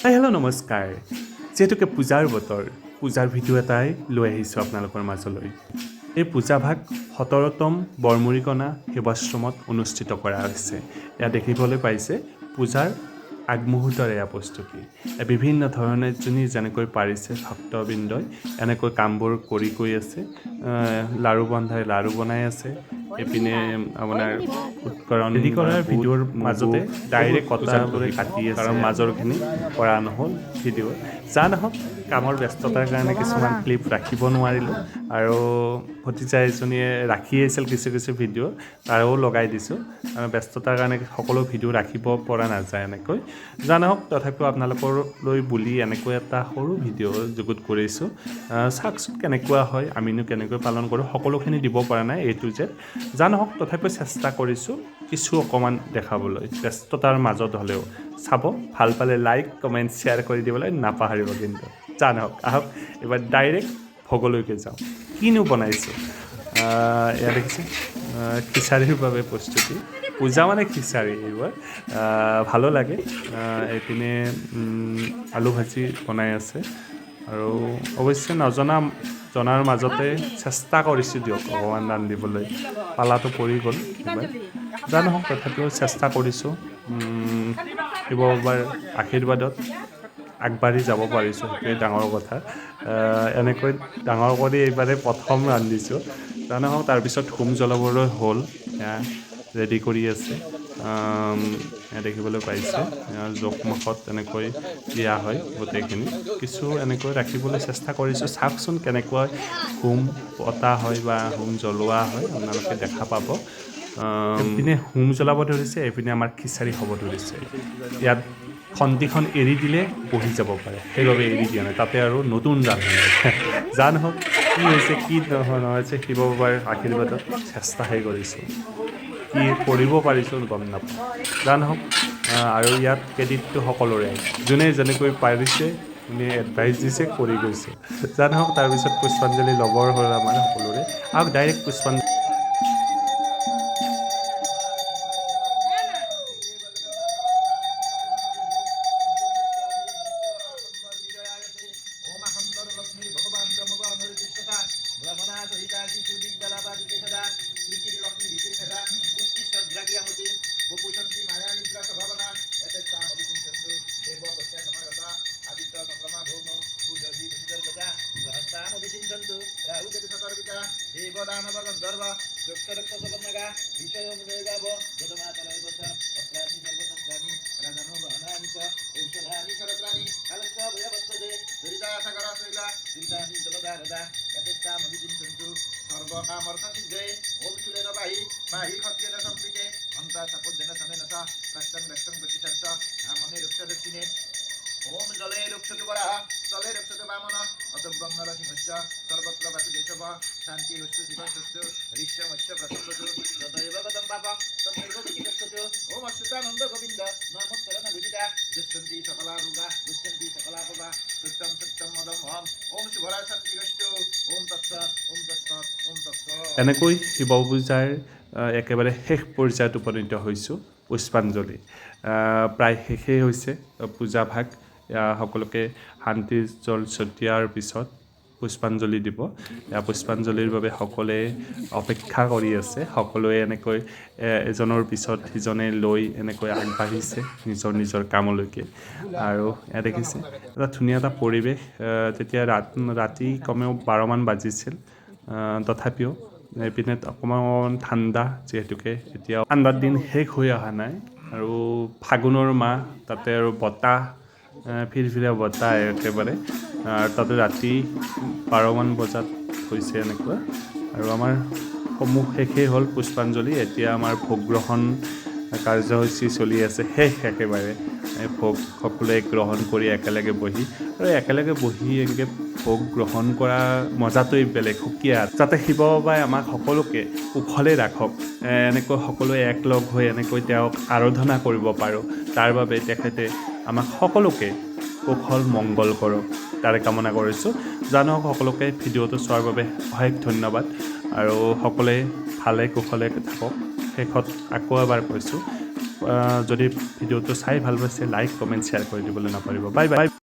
hello' নমস্কাৰ যেহেতুকে পূজাৰ বতৰ পূজাৰ ভিডিঅ' এটাই লৈ আহিছোঁ আপোনালোকৰ মাজলৈ এই পূজাভাগ 17তম বৰমুৰিকণা সেৱাশ্ৰমত অনুষ্ঠিত কৰা হৈছে এয়া দেখিবলৈ পাইছে পূজাৰ আগমুহূৰ্তৰ এয়া প্ৰস্তুতি বিভিন্ন ধৰণে যোনে যেনেকৈ পাৰিছে ভক্তবৃন্দই এনেকৈ কামবোৰ কৰি গৈ আছে লাড়ু বন্ধাই লাড়ু বনাই আছে এপিনে আপোনাৰ উৎকৰণ ৰেডি কৰাৰ ভিডিঅ'ৰ মাজতে ডাইৰেক্ট কটাবোৰে কাটি আছে কাৰণ মাজৰখিনি কৰা নহ'ল ভিডিঅ' যা নহওক কামৰ ব্যস্ততাৰ কাৰণে কিছুমান ক্লিপ ৰাখিব নোৱাৰিলোঁ আৰু ভতিজা এজনীয়ে ৰাখি আছিল কিছু ভিডিঅ' তাৰো লগাই দিছোঁ ব্যস্ততাৰ কাৰণে সকলো ভিডিঅ' ৰাখিব পৰা নাযায় এনেকৈ যা নহওক তথাপিও আপোনালোকলৈ বুলি এনেকৈ এটা সৰু ভিডিঅ' যুগুত কৰিছোঁ চাওকচোন কেনেকুৱা হয় আমিনো কেনেকৈ পালন কৰোঁ সকলোখিনি দিব পৰা নাই A to Z যা নহওক তথাপিও চেষ্টা কৰিছোঁ কিছু অকণমান দেখাবলৈ ব্যস্ততাৰ মাজত হ'লেও চাব ভাল পালে লাইক কমেণ্ট শ্বেয়াৰ কৰি দিবলৈ নাপাহৰিব কিন্তু যা নহওক আহক এবাৰ ডাইৰেক্ট ভোগলৈকে যাওঁ কিনো বনাইছোঁ এয়া দেখিছে খিচাৰীৰ বাবে প্ৰস্তুতি পূজা মানে খিচাৰী এইবাৰ ভালো লাগে এইপিনে আলু ভাজি বনাই আছে আৰু অৱশ্যে জনাৰ মাজতে চেষ্টা কৰিছোঁ দিয়ক অকণমান ৰান্ধিবলৈ পালাটো পৰি গ'ল যা নহওক তথাপিও চেষ্টা কৰিছোঁ শিৱ বাবাৰ আশীৰ্বাদত আগবাঢ়ি যাব পাৰিছোঁ সেইটোৱে ডাঙৰ কথা এনেকৈ ডাঙৰ কৰি এইবাৰে প্ৰথম ৰান্ধিছোঁ যা নহওক তাৰপিছত হোম জ্বলাবলৈ হ'ল ৰেডি কৰি আছে দেখিবলৈ পাইছে জোখমুখত এনেকৈ দিয়া হয় গোটেইখিনি কিছু এনেকৈ ৰাখিবলৈ চেষ্টা কৰিছোঁ চাওকচোন কেনেকৈ হোম পতা হয় বা হোম জ্বলোৱা হয় আপোনালোকে দেখা পাব এইপিনে হোম জ্বলাব ধৰিছে এইপিনে আমাৰ খিচাৰী হ'ব ধৰিছে ইয়াত খন্তিখন এৰি দিলে বহি যাব পাৰে সেইবাবে এৰি দিয়া নাই তাতে আৰু নতুন ৰান্ধনি যা নহওক কি হৈছে কি নহৈছে শিৱ বাবাৰ আশীৰ্বাদত চেষ্টাহে কৰিছোঁ কি কৰিব পাৰিছোঁ গম নাপাওঁ যা নহওক আৰু ইয়াত ক্ৰেডিটটো সকলোৰে যোনে যেনেকৈ পাৰিছে যোনে এডভাইচ দিছে কৰি গৈছে যা নহওক তাৰপিছত পুষ্পাঞ্জলি ল'বৰ হ'ল আমাৰ সকলোৰে আৰু ডাইৰেক্ট পুষ্পাঞ্জলি ओम जले लुक्षति वराह जले लुक्षति वामन अतुब्रह्म नरसिंहस्य सर्वत्र वासुदेशव शान्ति लुष्टु शिवस्तु ऋष्यमस्य प्रसन्नतु तदैव गतं पापं तदैव विचिकित्सतु ओम अच्युतानन्द गोविन्द नमोत्तरन विदिता दुष्यन्ति सकला रुगा दुष्यन्ति सकला पवा सत्यं सत्यं मदं ओम ओम शुभराय शान्ति लुष्टु ओम तत्सत् ओम तत्सत् ओम तत्सत् এনেকৈ শিৱ পূজাৰ একেবাৰে শেষ পৰ্যায়ত উপনীত হৈছোঁ পুষ্পাঞ্জলি প্ৰায় শেষেই হৈছে পূজাভাগ সকলোকে শান্তিৰ জল ছটিয়াৰ পিছত পুষ্পাঞ্জলি দিব পুষ্পাঞ্জলিৰ বাবে সকলোৱে অপেক্ষা কৰি আছে সকলোৱে এনেকৈ এজনৰ পিছত সিজনে লৈ এনেকৈ আগবাঢ়িছে নিজৰ কামলৈকে আৰু এয়া দেখিছে এটা ধুনীয়া এটা পৰিৱেশ তেতিয়া ৰাতি কমেও 12মান বাজিছিল তথাপিও এইপিনে অকণমান ঠাণ্ডা যিহেতুকে এতিয়া ঠাণ্ডাৰ দিন শেষ হৈ অহা নাই আৰু ফাগুনৰ মাহ তাতে আৰু বতাহ ফিৰফিৰীয়া বতাহ একেবাৰে আৰু তাতে ৰাতি 12মান বজাত হৈছে এনেকুৱা আৰু আমাৰ সমূহ শেষেই হ'ল পুষ্পাঞ্জলি এতিয়া আমাৰ ভোগ গ্ৰহণ কাৰ্যসূচী চলি আছে শেষ একেবাৰে ভোগ সকলোৱে গ্ৰহণ কৰি একেলগে বহি আৰু একেলগে বহি এনেকৈ ভোগ গ্ৰহণ কৰা মজাটোৱেই বেলেগ সুকীয়া যাতে শিৱ বাবাই আমাক সকলোকে কুশলে ৰাখক এনেকৈ সকলোৱে একলগ হৈ এনেকৈ তেওঁক আৰাধনা কৰিব পাৰোঁ তাৰ বাবে তেখেতে আমাক সকলোকে কুশল মংগল কৰক তাৰে কামনা কৰিছোঁ জানক সকলোকে ভিডিঅ'টো চোৱাৰ বাবে অশেষ ধন্যবাদ আৰু সকলোৱে ভালে কুশলে থাকক শেষত আকৌ এবাৰ কৈছোঁ যদি ভিডিঅ'টো চাই ভাল পাইছে লাইক কমেণ্ট শ্বেয়াৰ কৰি দিবলৈ নাপাহৰিব বাই বাই